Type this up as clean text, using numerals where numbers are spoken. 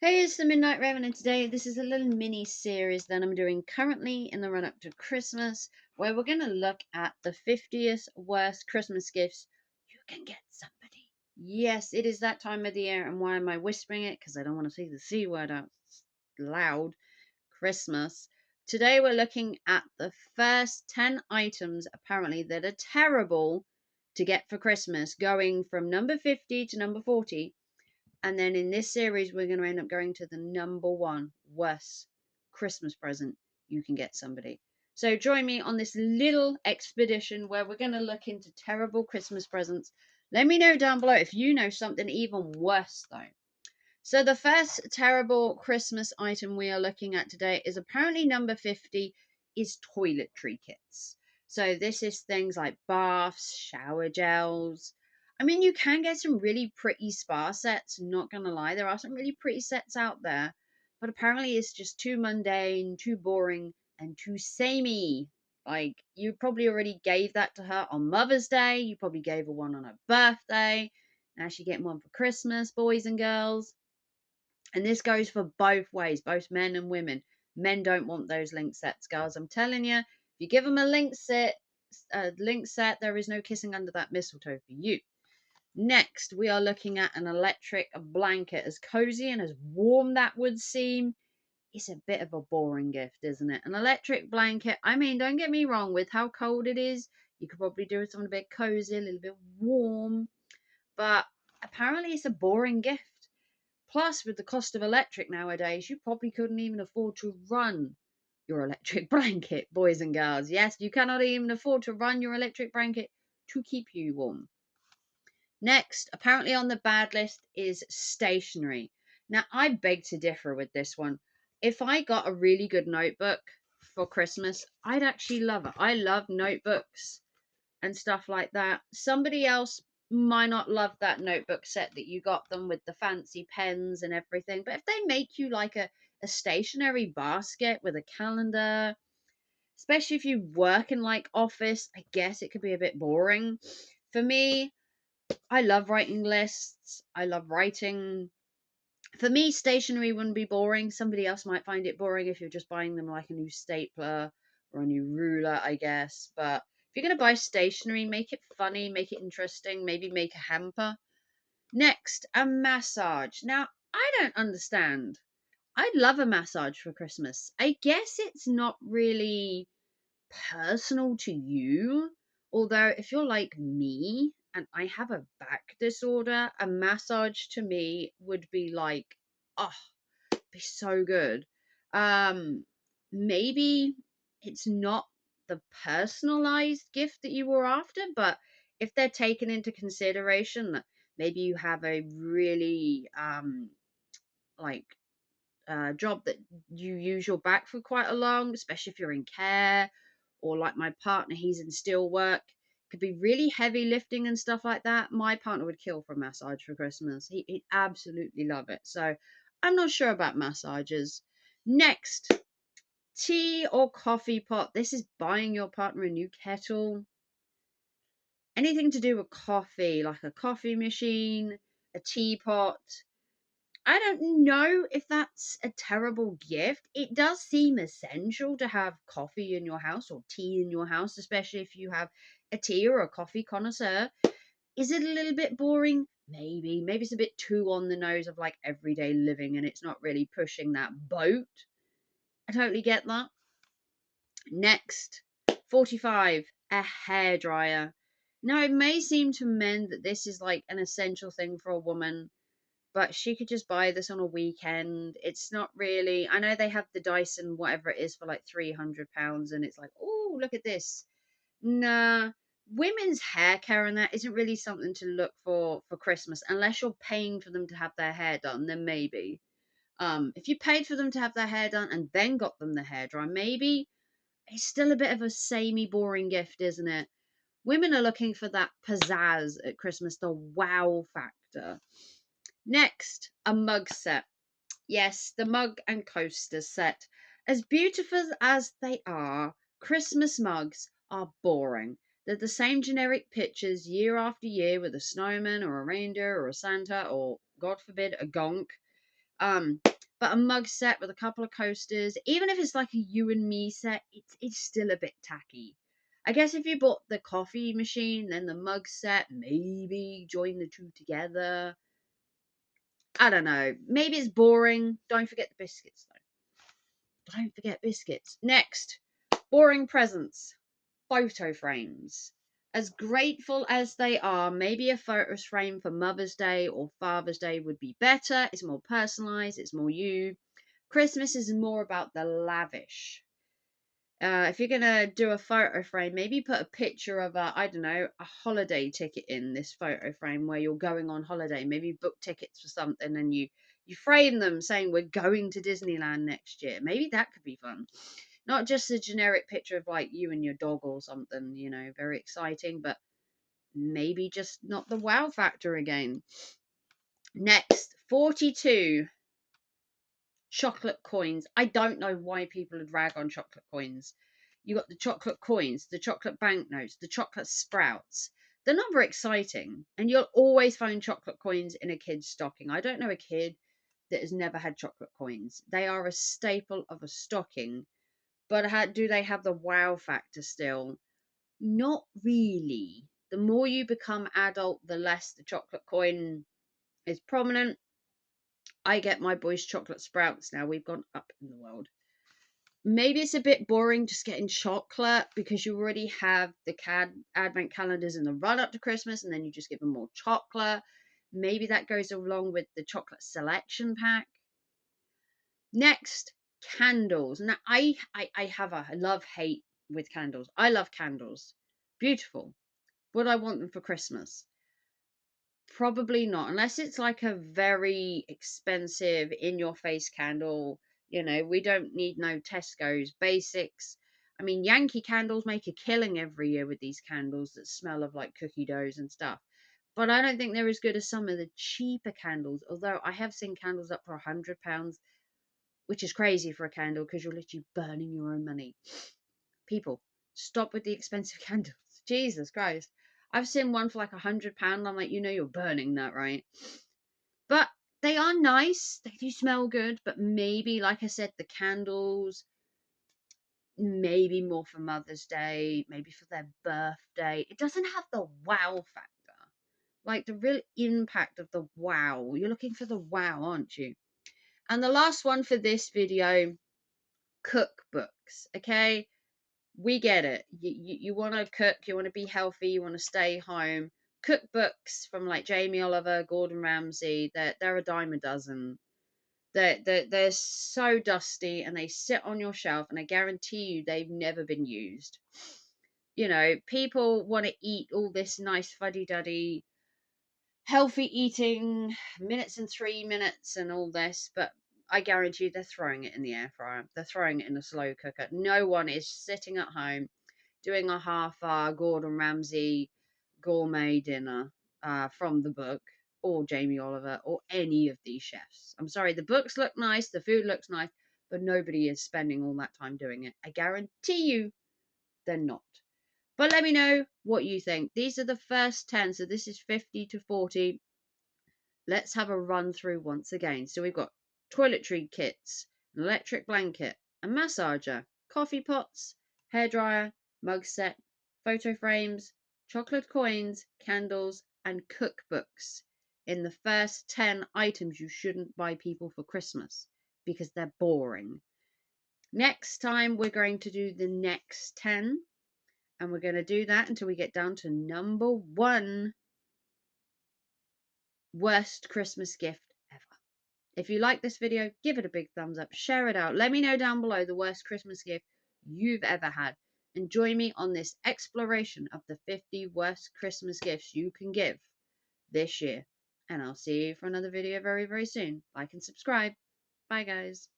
Hey, it's the Midnight Raven, and today this is a little mini series that I'm doing currently in the run up to Christmas, where we're going to look at the 50th worst Christmas gifts you can get somebody. Yes, it is that time of the year, and why am I whispering it? Because I don't want to say the C word out loud. Christmas. Today we're looking at the first 10 items apparently that are terrible to get for Christmas, going from number 50 to number 40. And then in this series, we're going to end up going to the number one worst Christmas present you can get somebody. So join me on this little expedition where we're going to look into terrible Christmas presents. Let me know down below if you know something even worse, though. So the first terrible Christmas item we are looking at today is apparently number 50 is toiletry kits. So this is things like baths, shower gels. I mean, you can get some really pretty spa sets, not gonna lie. There are some really pretty sets out there, but apparently it's just too mundane, too boring, and too samey. Like, you probably already gave that to her on Mother's Day, you probably gave her one on her birthday. Now she's getting one for Christmas, boys and girls. And this goes for both ways, both men and women. Men don't want those link sets, girls. I'm telling you, if you give them a link set, there is no kissing under that mistletoe for you. Next, we are looking at an electric blanket. As cozy and as warm that would seem, it's a bit of a boring gift, isn't it? An electric blanket, I mean, don't get me wrong, with how cold it is, you could probably do with something a bit cozy, a little bit warm, but apparently it's a boring gift. Plus, with the cost of electric nowadays, you probably couldn't even afford to run your electric blanket, boys and girls. Yes, you cannot even afford to run your electric blanket to keep you warm. Next, apparently on the bad list is stationery. Now, I beg to differ with this one. If I got a really good notebook for Christmas, I'd actually love it. I love notebooks and stuff like that. Somebody else might not love that notebook set that you got them with the fancy pens and everything. But if they make you like a stationary basket with a calendar, especially if you work in like office, I guess it could be a bit boring. For me, I love writing lists. I love writing. For me, stationery wouldn't be boring. Somebody else might find it boring if you're just buying them like a new stapler or a new ruler, I guess. But if you're going to buy stationery, make it funny, make it interesting, maybe make a hamper. Next, a massage. Now, I don't understand. I'd love a massage for Christmas. I guess it's not really personal to you. Although, if you're like me and I have a back disorder, a massage to me would be like, oh, be so good. Um, Maybe it's not the personalized gift that you were after, but if they're taken into consideration that maybe you have a really like job that you use your back for quite a long, especially if you're in care, or like my partner, he's in steel work, could be really heavy lifting and stuff like that. My partner would kill for a massage for Christmas. He'd absolutely love it. So I'm not sure about massages. Next, tea or coffee pot. This is buying your partner a new kettle. Anything to do with coffee, like a coffee machine, a teapot. I don't know if that's a terrible gift. It does seem essential to have coffee in your house or tea in your house, especially if you have a tea or a coffee connoisseur. Is it a little bit boring? Maybe. Maybe it's a bit too on the nose of like everyday living and it's not really pushing that boat. I totally get that. Next, 45, a hairdryer. Now, it may seem to men that this is like an essential thing for a woman, but she could just buy this on a weekend. It's not really. I know they have the Dyson, whatever it is, for like £300, and it's like, oh, look at this. Nah, women's hair care and that isn't really something to look for Christmas unless you're paying for them to have their hair done. Then maybe. If you paid for them to have their hair done and then got them the hairdryer, maybe it's still a bit of a samey, boring gift, isn't it? Women are looking for that pizzazz at Christmas, the wow factor. Next, a mug set. Yes, the mug and coaster set. As beautiful as they are, Christmas mugs are boring. They're the same generic pictures year after year with a snowman or a reindeer or a Santa or, God forbid, a gonk. But a mug set with a couple of coasters, even if it's like a you and me set, it's still a bit tacky. I guess if you bought the coffee machine, then the mug set, maybe join the two together. I don't know. Maybe it's boring. Don't forget the biscuits, though. Don't forget biscuits. Next, boring presents. Photo frames. As grateful as they are, maybe a photo frame for Mother's Day or Father's Day would be better. It's more personalized, it's more you. Christmas is more about the lavish. If you're gonna do a photo frame, maybe put a picture of I don't know, a holiday ticket in this photo frame where you're going on holiday. Maybe book tickets for something and you frame them saying we're going to Disneyland next year. Maybe that could be fun. Not just a generic picture of like you and your dog or something, very exciting, but maybe just not the wow factor again. Next, 42. Chocolate coins. I don't know why people would rag on chocolate coins. You got the chocolate coins, the chocolate banknotes, the chocolate sprouts. They're not very exciting, and you'll always find chocolate coins in a kid's stocking. I don't know a kid that has never had chocolate coins. They are a staple of a stocking, but do they have the wow factor still? Not really. The more you become adult, the less the chocolate coin is prominent. I get my boys chocolate sprouts now. We've gone up in the world. Maybe it's a bit boring just getting chocolate because you already have the advent calendars in the run up to Christmas, and then you just give them more chocolate. Maybe that goes along with the chocolate selection pack. Next, candles. Now, I have a love-hate with candles. I love candles. Beautiful. Would I want them for Christmas? Probably not, unless it's like a very expensive in-your-face candle. We don't need no Tesco's basics. I mean, Yankee Candles make a killing every year with these candles that smell of like cookie doughs and stuff. But I don't think they're as good as some of the cheaper candles, although I have seen candles up for £100, which is crazy for a candle because you're literally burning your own money. People, stop with the expensive candles. Jesus Christ. I've seen one for like £100. I'm like, you're burning that, right? But they are nice. They do smell good. But maybe, like I said, the candles, maybe more for Mother's Day, maybe for their birthday. It doesn't have the wow factor. Like the real impact of the wow. You're looking for the wow, aren't you? And the last one for this video, cookbooks. Okay? We get it. You want to cook, you want to be healthy, you want to stay home. Cookbooks from like Jamie Oliver, Gordon Ramsay, they're a dime a dozen. They're so dusty and they sit on your shelf, and I guarantee you they've never been used. People want to eat all this nice fuddy-duddy healthy eating, minutes and 3 minutes and all this, but I guarantee you they're throwing it in the air fryer. They're throwing it in a slow cooker. No one is sitting at home doing a half-hour Gordon Ramsay gourmet dinner from the book, or Jamie Oliver, or any of these chefs. I'm sorry, the books look nice, the food looks nice, but nobody is spending all that time doing it. I guarantee you they're not. But let me know what you think. These are the first 10, so this is 50 to 40. Let's have a run through once again. So we've got toiletry kits, an electric blanket, a massager, coffee pots, hairdryer, mug set, photo frames, chocolate coins, candles, and cookbooks in the first 10 items you shouldn't buy people for Christmas because they're boring. Next time, we're going to do the next 10, and we're going to do that until we get down to number 1 worst Christmas gift ever. If you like this video, give it a big thumbs up, share it out. Let me know down below the worst Christmas gift you've ever had. And join me on this exploration of the 50 worst Christmas gifts you can give this year. And I'll see you for another video very, very soon. Like and subscribe. Bye, guys.